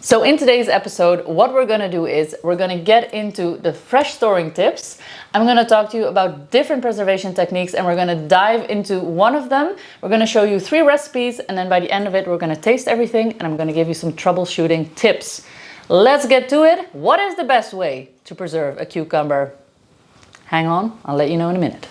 So in today's episode, what we're gonna do is we're gonna get into the fresh storing tips. I'm gonna talk to you about different preservation techniques and we're gonna dive into one of them. We're gonna show you 3 recipes and then by the end of it, we're gonna taste everything and I'm gonna give you some troubleshooting tips. Let's get to it. What is the best way to preserve a cucumber? Hang on, I'll let you know in a minute.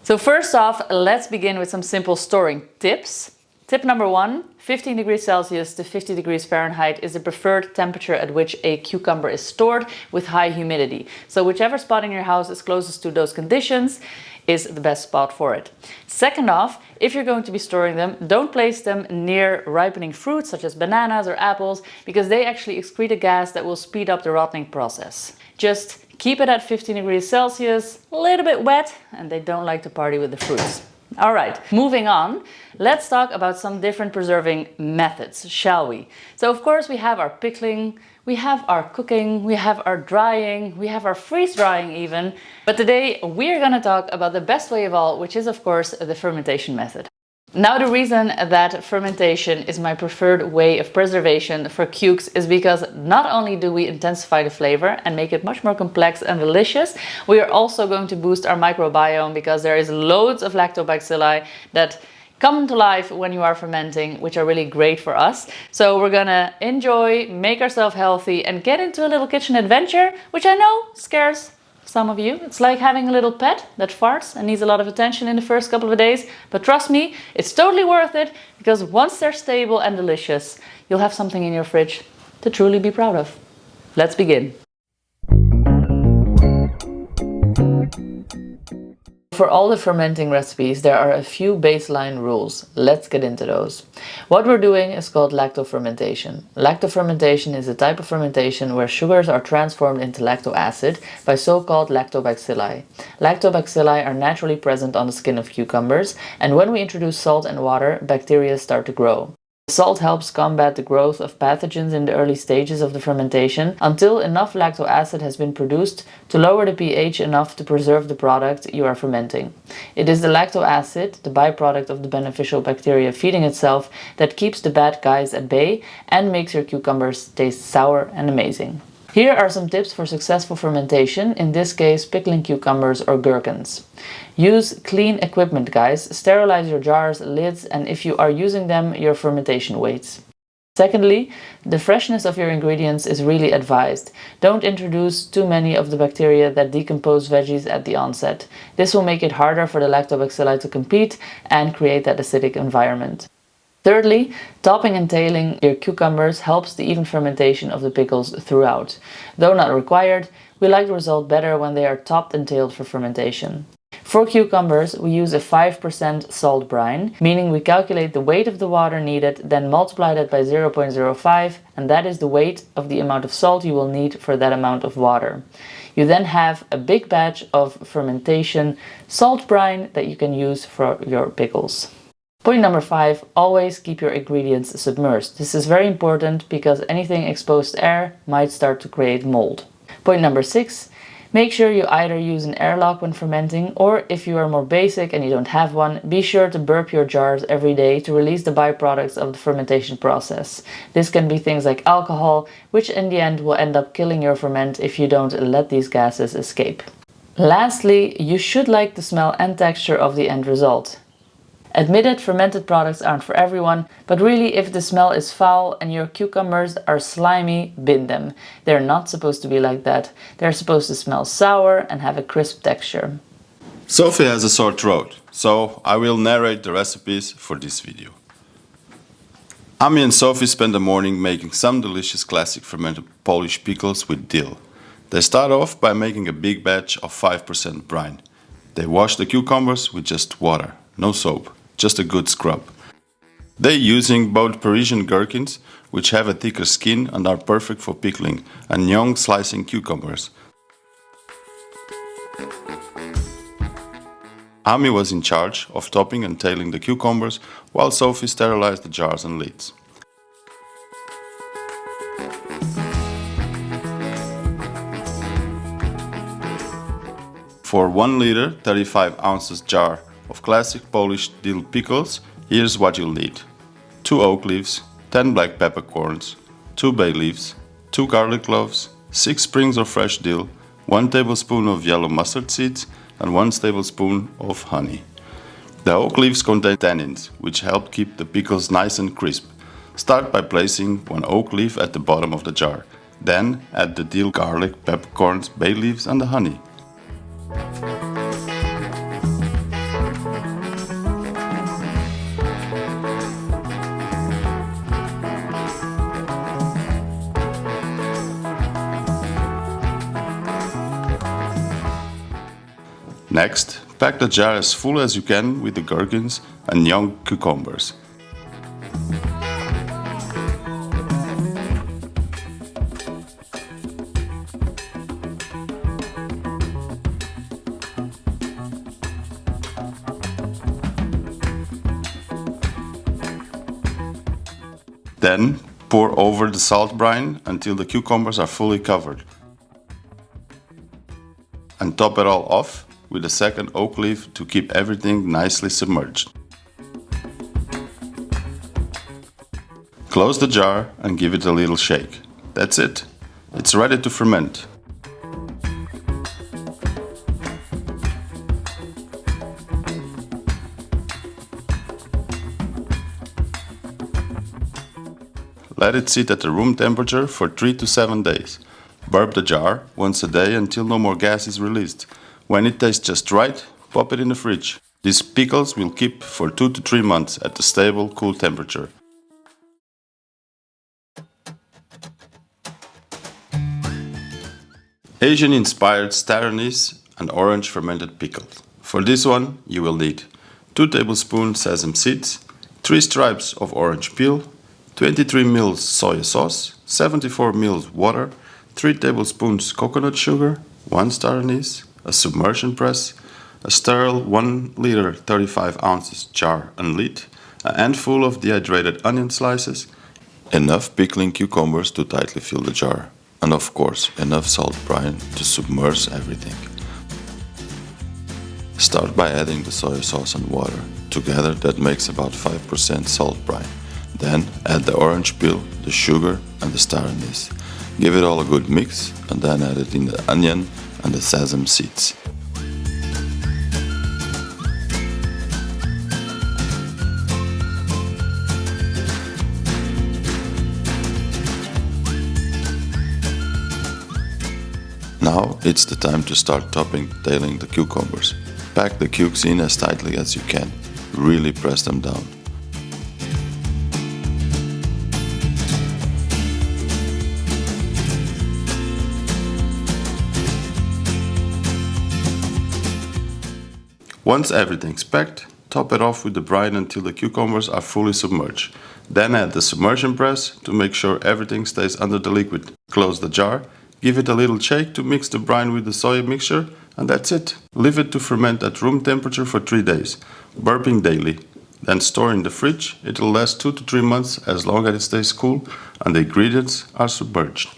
So first off, let's begin with some simple storing tips. Tip number 1, 15 degrees Celsius to 50 degrees Fahrenheit is the preferred temperature at which a cucumber is stored with high humidity. So whichever spot in your house is closest to those conditions is the best spot for it. Second off, if you're going to be storing them, don't place them near ripening fruits such as bananas or apples because they actually excrete a gas that will speed up the rotting process. Just keep it at 15 degrees Celsius, a little bit wet, and they don't like to party with the fruits. All right, moving on, let's talk about some different preserving methods, shall we? So of course we have our pickling, we have our cooking, we have our drying, we have our freeze drying even. But today we're gonna talk about the best way of all, which is of course the fermentation method. Now the reason that fermentation is my preferred way of preservation for cukes is because not only do we intensify the flavor and make it much more complex and delicious, we are also going to boost our microbiome because there is loads of lactobacilli that come to life when you are fermenting, which are really great for us. So we're gonna enjoy, make ourselves healthy and get into a little kitchen adventure, which I know scares some of you. It's like having a little pet that farts and needs a lot of attention in the first couple of days. But trust me, it's totally worth it because once they're stable and delicious, you'll have something in your fridge to truly be proud of. Let's begin. For all the fermenting recipes, there are a few baseline rules. Let's get into those. What we're doing is called lacto-fermentation. Lacto-fermentation is a type of fermentation where sugars are transformed into lactic acid by so-called lactobacilli. Lactobacilli are naturally present on the skin of cucumbers, and when we introduce salt and water, bacteria start to grow. Salt helps combat the growth of pathogens in the early stages of the fermentation until enough lactic acid has been produced to lower the pH enough to preserve the product you are fermenting. It is the lactic acid, the byproduct of the beneficial bacteria feeding itself, that keeps the bad guys at bay and makes your cucumbers taste sour and amazing. Here are some tips for successful fermentation, in this case pickling cucumbers or gherkins. Use clean equipment, guys. Sterilize your jars, lids, and if you are using them, your fermentation weights. Secondly, the freshness of your ingredients is really advised. Don't introduce too many of the bacteria that decompose veggies at the onset. This will make it harder for the lactobacilli to compete and create that acidic environment. Thirdly, topping and tailing your cucumbers helps the even fermentation of the pickles throughout. Though not required, we like the result better when they are topped and tailed for fermentation. For cucumbers, we use a 5% salt brine, meaning we calculate the weight of the water needed, then multiply that by 0.05, and that is the weight of the amount of salt you will need for that amount of water. You then have a big batch of fermentation salt brine that you can use for your pickles. Point number 5, always keep your ingredients submerged. This is very important because anything exposed to air might start to create mold. Point number 6, make sure you either use an airlock when fermenting, or if you are more basic and you don't have one, be sure to burp your jars every day to release the byproducts of the fermentation process. This can be things like alcohol, which in the end will end up killing your ferment if you don't let these gases escape. Lastly, you should like the smell and texture of the end result. Admitted, fermented products aren't for everyone, but really if the smell is foul and your cucumbers are slimy, bin them. They're not supposed to be like that. They're supposed to smell sour and have a crisp texture. Sophie has a sore throat, so I will narrate the recipes for this video. Ami and Sophie spend the morning making some delicious classic fermented Polish pickles with dill. They start off by making a big batch of 5% brine. They wash the cucumbers with just water, no soap. Just a good scrub. They're using both Parisian gherkins, which have a thicker skin and are perfect for pickling, and young slicing cucumbers. Ami was in charge of topping and tailing the cucumbers, while Sophie sterilized the jars and lids. For 1 liter 35 ounces jar of classic Polish dill pickles, here's what you'll need. 2 oak leaves, 10 black peppercorns, 2 bay leaves, 2 garlic cloves, 6 sprigs of fresh dill, 1 tablespoon of yellow mustard seeds, and 1 tablespoon of honey. The oak leaves contain tannins, which help keep the pickles nice and crisp. Start by placing 1 oak leaf at the bottom of the jar. Then add the dill, garlic, peppercorns, bay leaves, and the honey. Next, pack the jar as full as you can with the gherkins and young cucumbers. Then pour over the salt brine until the cucumbers are fully covered. And top it all off with a second oak leaf to keep everything nicely submerged. Close the jar and give it a little shake. That's it. It's ready to ferment. Let it sit at the room temperature for 3 to 7 days. Burp the jar once a day until no more gas is released. When it tastes just right, pop it in the fridge. These pickles will keep for 2 to 3 months at a stable, cool temperature. Asian-inspired star anise and orange fermented pickles. For this one, you will need 2 tablespoons sesame seeds, 3 stripes of orange peel, 23 ml soy sauce, 74 ml water, 3 tablespoons coconut sugar, 1 star anise, a submersion press, a sterile 1 liter 35 ounces jar and lid, a handful of dehydrated onion slices, enough pickling cucumbers to tightly fill the jar, and of course enough salt brine to submerge everything. Start by adding the soy sauce and water. Together that makes about 5% salt brine. Then add the orange peel, the sugar and the star anise. Give it all a good mix and then add it in the onion and the sesame seeds. Now it's the time to start tailing the cucumbers. Pack the cukes in as tightly as you can. Really press them down. Once everything's packed, top it off with the brine until the cucumbers are fully submerged. Then add the submersion press to make sure everything stays under the liquid. Close the jar, give it a little shake to mix the brine with the soy mixture, and that's it. Leave it to ferment at room temperature for 3 days, burping daily. Then store in the fridge. It'll last 2 to 3 months as long as it stays cool and the ingredients are submerged.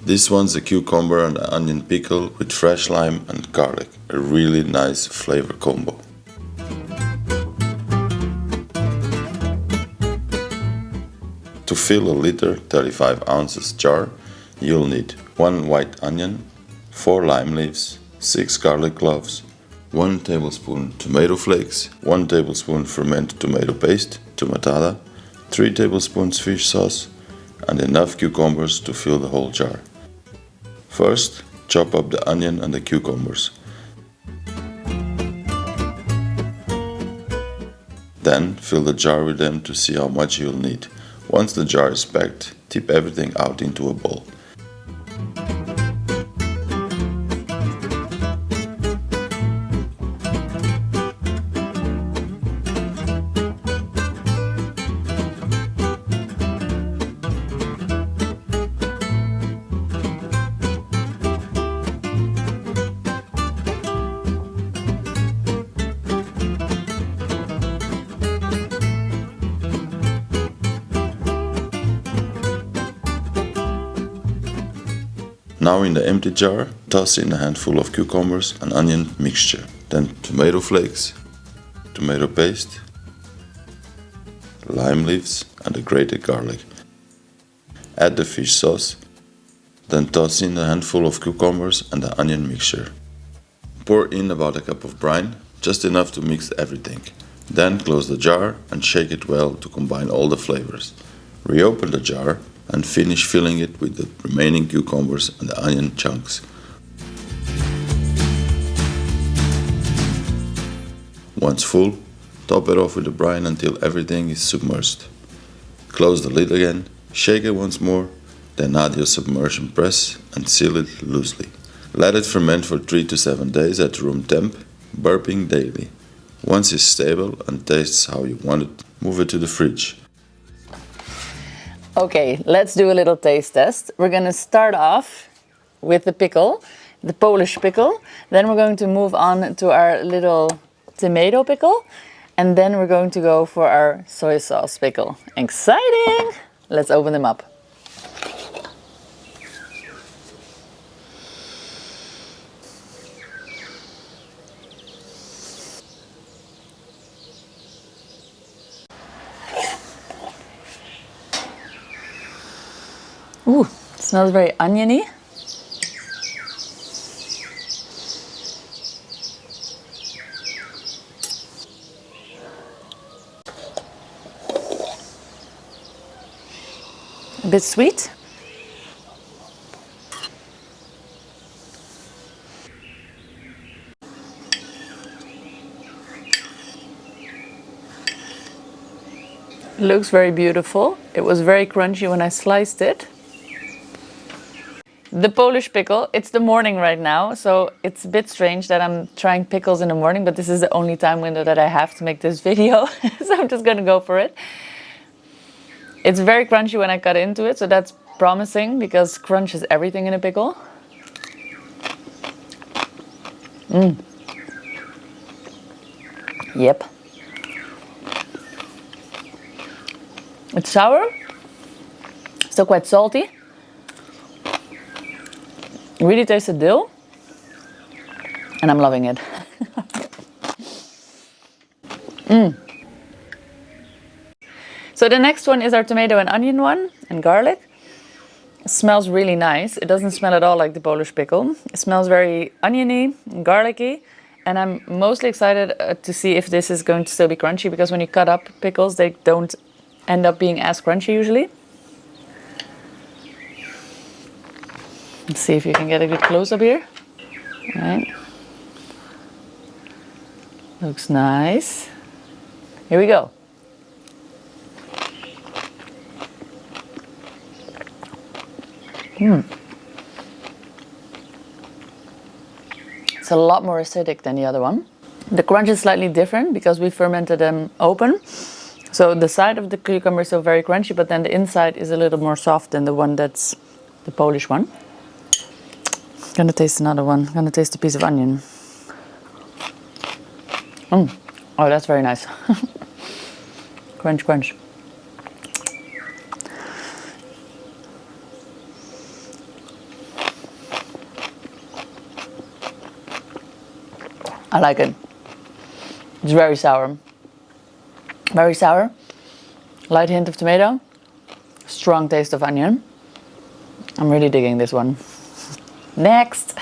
This one's a cucumber and an onion pickle with fresh lime and garlic. A really nice flavor combo. To fill a liter 35 ounces jar, you'll need 1 white onion, 4 lime leaves, 6 garlic cloves, 1 tablespoon tomato flakes, 1 tablespoon fermented tomato paste, tomatada, 3 tablespoons fish sauce, and enough cucumbers to fill the whole jar. First, chop up the onion and the cucumbers. Then, fill the jar with them to see how much you'll need. Once the jar is packed, tip everything out into a bowl. Now in the empty jar, toss in a handful of cucumbers and onion mixture. Then tomato flakes, tomato paste, lime leaves and the grated garlic. Add the fish sauce. Then toss in a handful of cucumbers and the onion mixture. Pour in about a cup of brine, just enough to mix everything. Then close the jar and shake it well to combine all the flavors. Reopen the jar and finish filling it with the remaining cucumbers and the onion chunks. Once full, top it off with the brine until everything is submerged. Close the lid again, shake it once more, then add your submersion press and seal it loosely. Let it ferment for 3 to 7 days at room temp, burping daily. Once it's stable and tastes how you want it, move it to the fridge. Okay, let's do a little taste test. We're going to start off with the pickle, the Polish pickle. Then we're going to move on to our little tomato pickle. And then we're going to go for our soy sauce pickle. Exciting! Let's open them up. Ooh, it smells very oniony. A bit sweet. It looks very beautiful. It was very crunchy when I sliced it. The Polish pickle, it's the morning right now, so it's a bit strange that I'm trying pickles in the morning, but this is the only time window that I have to make this video, so I'm just gonna go for it. It's very crunchy when I cut into it, so that's promising because crunch is everything in a pickle. Yep. It's sour, still quite salty. Really tastes the dill, and I'm loving it. So the next one is our tomato and onion one, and garlic. It smells really nice. It doesn't smell at all like the Polish pickle. It smells very oniony and garlicky, and I'm mostly excited to see if this is going to still be crunchy, because when you cut up pickles, they don't end up being as crunchy usually. Let's see if you can get a good close-up here. All right. Looks nice. Here we go. It's a lot more acidic than the other one. The crunch is slightly different because we fermented them open. So the side of the cucumber is still very crunchy, but then the inside is a little more soft than the one that's the Polish one. Gonna taste another one. Gonna taste a piece of onion. Oh, that's very nice. Crunch, crunch. I like it. It's very sour. Very sour. Light hint of tomato. Strong taste of onion. I'm really digging this one. Next,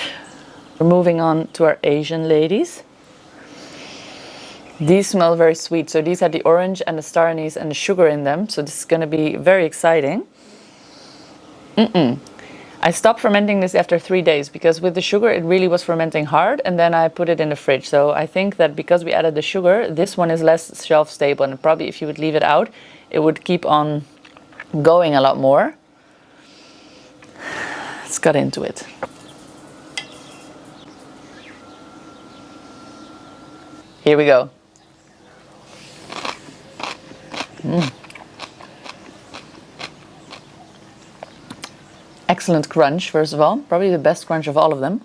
we're moving on to our Asian ladies. These smell very sweet. So these had the orange and the star anise and the sugar in them. So this is going to be very exciting. I stopped fermenting this after 3 days because with the sugar it really was fermenting hard, and then I put it in the fridge. So I think that because we added the sugar, this one is less shelf stable, and probably if you would leave it out, it would keep on going a lot more. Let's cut into it. Here we go. Excellent crunch, first of all. Probably the best crunch of all of them.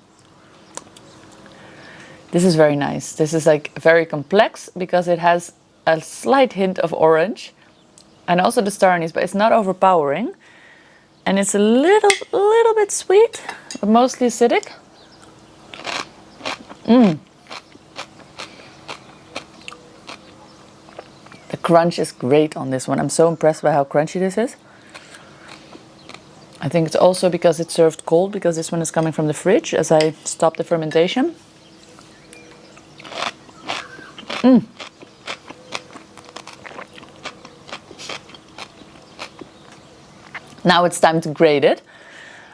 This is very nice. This is like very complex because it has a slight hint of orange and also the star anise, but it's not overpowering. And it's a little bit sweet, but mostly acidic. The crunch is great on this one. I'm so impressed by how crunchy this is. I think it's also because it's served cold, because this one is coming from the fridge as I stop the fermentation. Now it's time to grade it.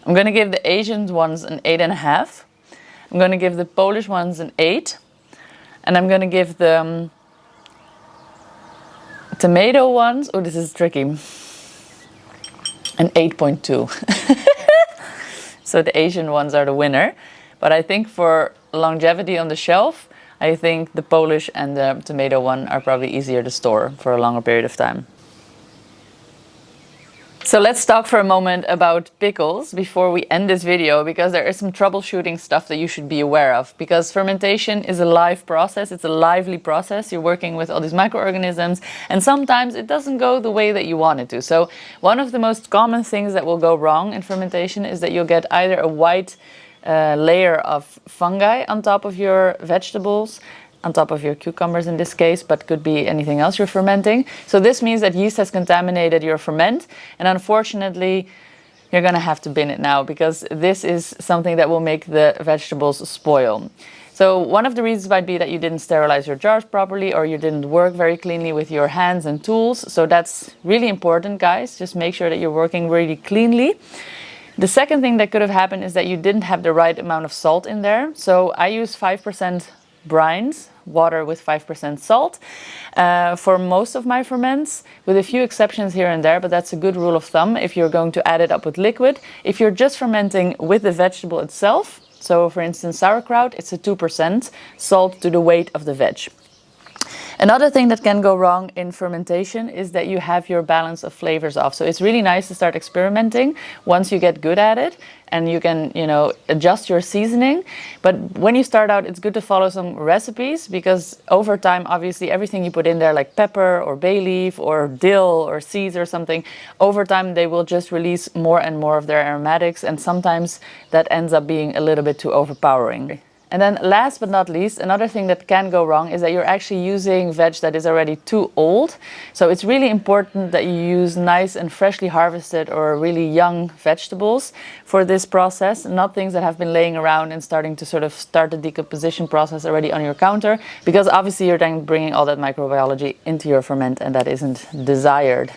I'm going to give the Asian ones an 8.5. I'm going to give the Polish ones an 8. And I'm going to give the tomato ones, oh, this is tricky, an 8.2. So the Asian ones are the winner. But I think for longevity on the shelf, I think the Polish and the tomato one are probably easier to store for a longer period of time. So let's talk for a moment about pickles before we end this video, because there is some troubleshooting stuff that you should be aware of. Because fermentation is a live process, it's a lively process. You're working with all these microorganisms, and sometimes it doesn't go the way that you want it to. So one of the most common things that will go wrong in fermentation is that you'll get either a white layer of fungi on top of your vegetables, on top of your cucumbers in this case, but could be anything else you're fermenting. So this means that yeast has contaminated your ferment, and unfortunately you're gonna have to bin it now, because this is something that will make the vegetables spoil. So one of the reasons might be that you didn't sterilize your jars properly, or you didn't work very cleanly with your hands and tools. So that's really important, guys. Just make sure that you're working really cleanly. The second thing that could have happened is that you didn't have the right amount of salt in there. So I use 5% brines, water with 5% salt, for most of my ferments, with a few exceptions here and there, but that's a good rule of thumb if you're going to add it up with liquid. If you're just fermenting with the vegetable itself, so for instance sauerkraut, it's a 2% salt to the weight of the veg. Another thing that can go wrong in fermentation is that you have your balance of flavors off. So it's really nice to start experimenting once you get good at it, and you can, adjust your seasoning. But when you start out, it's good to follow some recipes, because over time, obviously, everything you put in there, like pepper or bay leaf or dill or seeds or something, over time they will just release more and more of their aromatics, and sometimes that ends up being a little bit too overpowering. And then last but not least, another thing that can go wrong is that you're actually using veg that is already too old. So it's really important that you use nice and freshly harvested or really young vegetables for this process, not things that have been laying around and starting to sort of start the decomposition process already on your counter, because obviously you're then bringing all that microbiology into your ferment, and that isn't desired.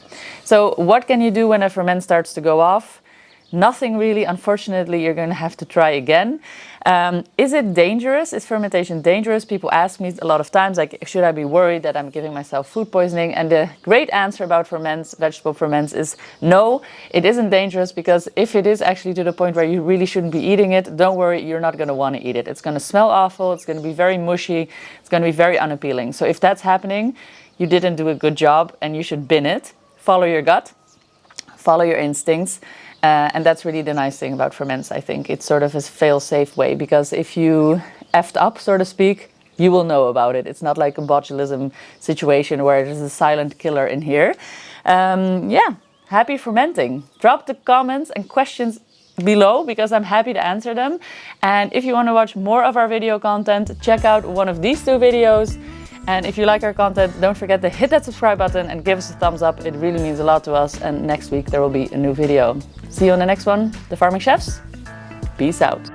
So what can you do when a ferment starts to go off? Nothing really, unfortunately. You're going to have to try again. Is it dangerous? Is fermentation dangerous? People ask me a lot of times, like, should I be worried that I'm giving myself food poisoning? And the great answer about ferments, vegetable ferments, is no, it isn't dangerous, because if it is actually to the point where you really shouldn't be eating it, don't worry, you're not going to want to eat it. It's going to smell awful, it's going to be very mushy, it's going to be very unappealing. So if that's happening, you didn't do a good job and you should bin it. Follow your gut, follow your instincts. And that's really the nice thing about ferments, I think. It's sort of a fail-safe way, because if you effed up, so to speak, you will know about it. It's not like a botulism situation where there's a silent killer in here. Yeah, happy fermenting. Drop the comments and questions below, because I'm happy to answer them. And if you want to watch more of our video content, check out one of these two videos. And if you like our content, don't forget to hit that subscribe button and give us a thumbs up. It really means a lot to us. And next week there will be a new video. See you on the next one. The Farming Chefs, peace out.